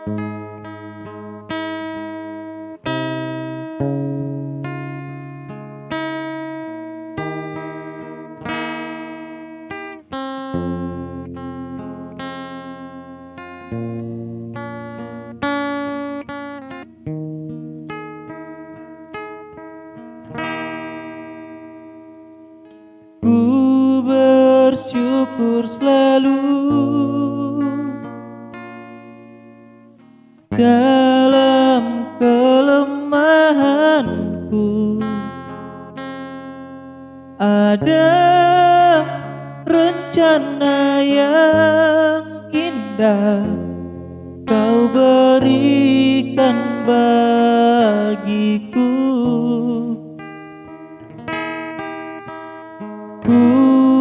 Ku bersyukur selalu dalam kelemahanku. Ada rencana yang indah Kau berikan bagiku. Ku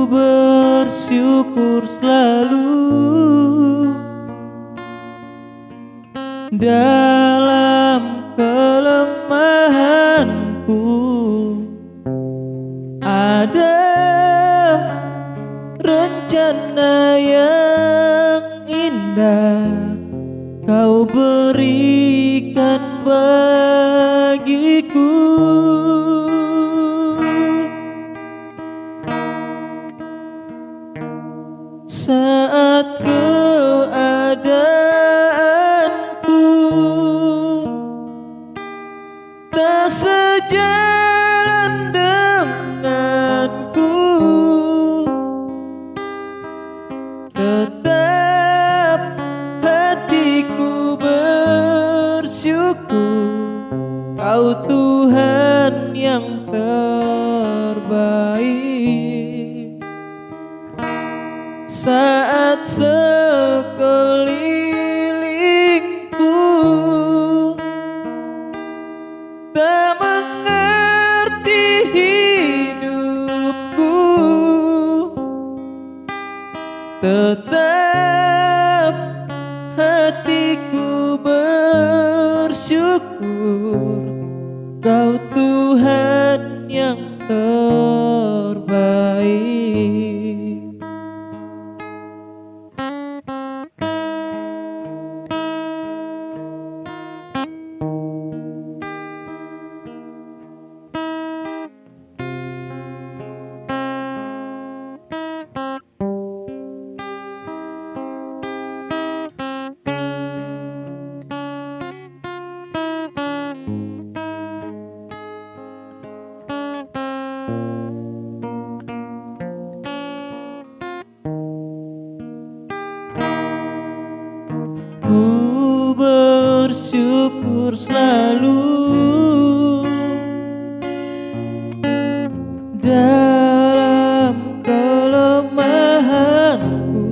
bersyukur selalu dalam kelemahanku. Ada rencana yang indah Kau berikan bagiku. Saat keadaanku tak sejalan denganku, tetap hatiku bersyukur Kau Tuhan yang terbaik. Saat sekelilingku tak mengerti hidupku, tetap hatiku bersyukur Kau Tuhan yang terbaik. Ku bersyukur selalu dalam kelemahanku.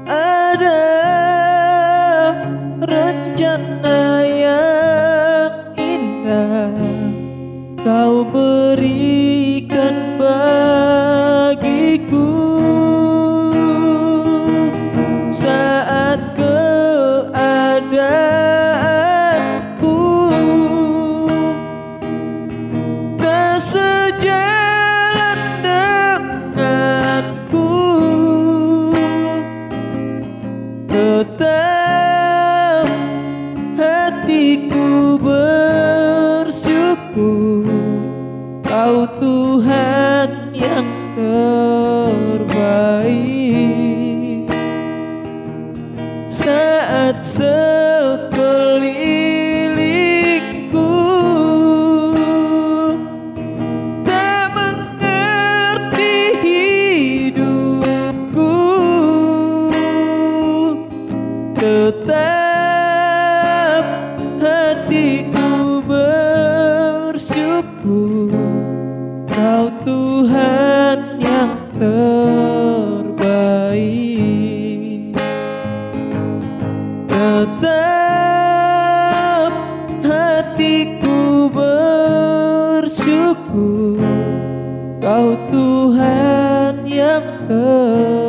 Ada rencana yang indah Kau berikan bagiku. Saat keadaanku tak sejalan denganku, tetap hatiku bersyukur Kau Tuhan yang terbaik. Saat sekelilingku tak mengerti hidupku, tetap hatiku bersyukur Kau Tuhan yang terbaik. Tetap hatiku bersyukur Kau Tuhan yang terbaik.